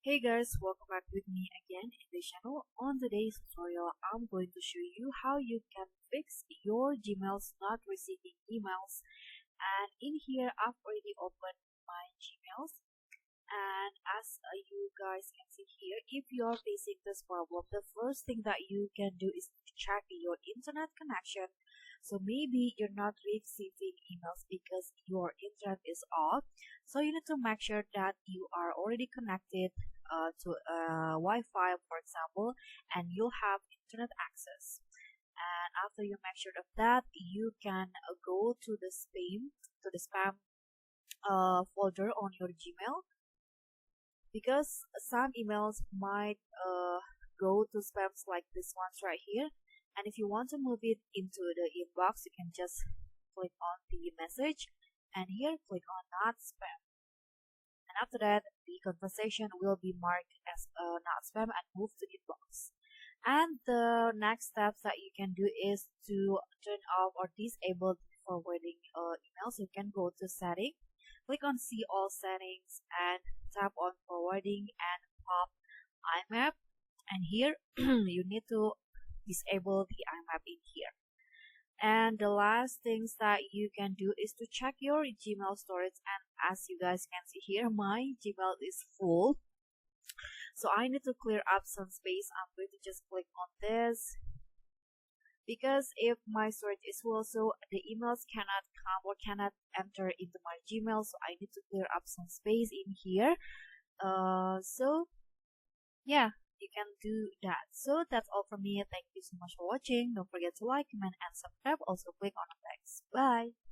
Hey guys, welcome back with me again in the channel. On today's tutorial, I'm going to show you how you can fix your Gmail's not receiving emails. And in here, I've already opened my Gmails. And as you guys can see here, if you're facing this problem, the first thing that you can do is to check your internet connection. So maybe you're not receiving emails because your internet is off. So you need to make sure that you are already connected to Wi-Fi, for example, and you'll have internet access. And after you make sure of that, you can go to the spam folder on your Gmail, because some emails might go to spams like this ones right here. And if you want to move it into the inbox, you can just click on the message and here click on not spam. And after that, the conversation will be marked as not spam and move to inbox. And the next steps that you can do is to turn off or disable the forwarding emails. You can go to setting, click on see all settings and tap on forwarding and pop IMAP. And here you need to disable the IMAP in here. And the last things that you can do is to check your Gmail storage. And as you guys can see here, my Gmail is full, so I need to clear up some space. I'm going to just click on this, because if my storage is full, so the emails cannot come or cannot enter into my Gmail, so I need to clear up some space in here. So yeah, you can do that. So that's all from me. Thank you so much for watching. Don't forget to like, comment, and subscribe. Also click on the thanks. Bye.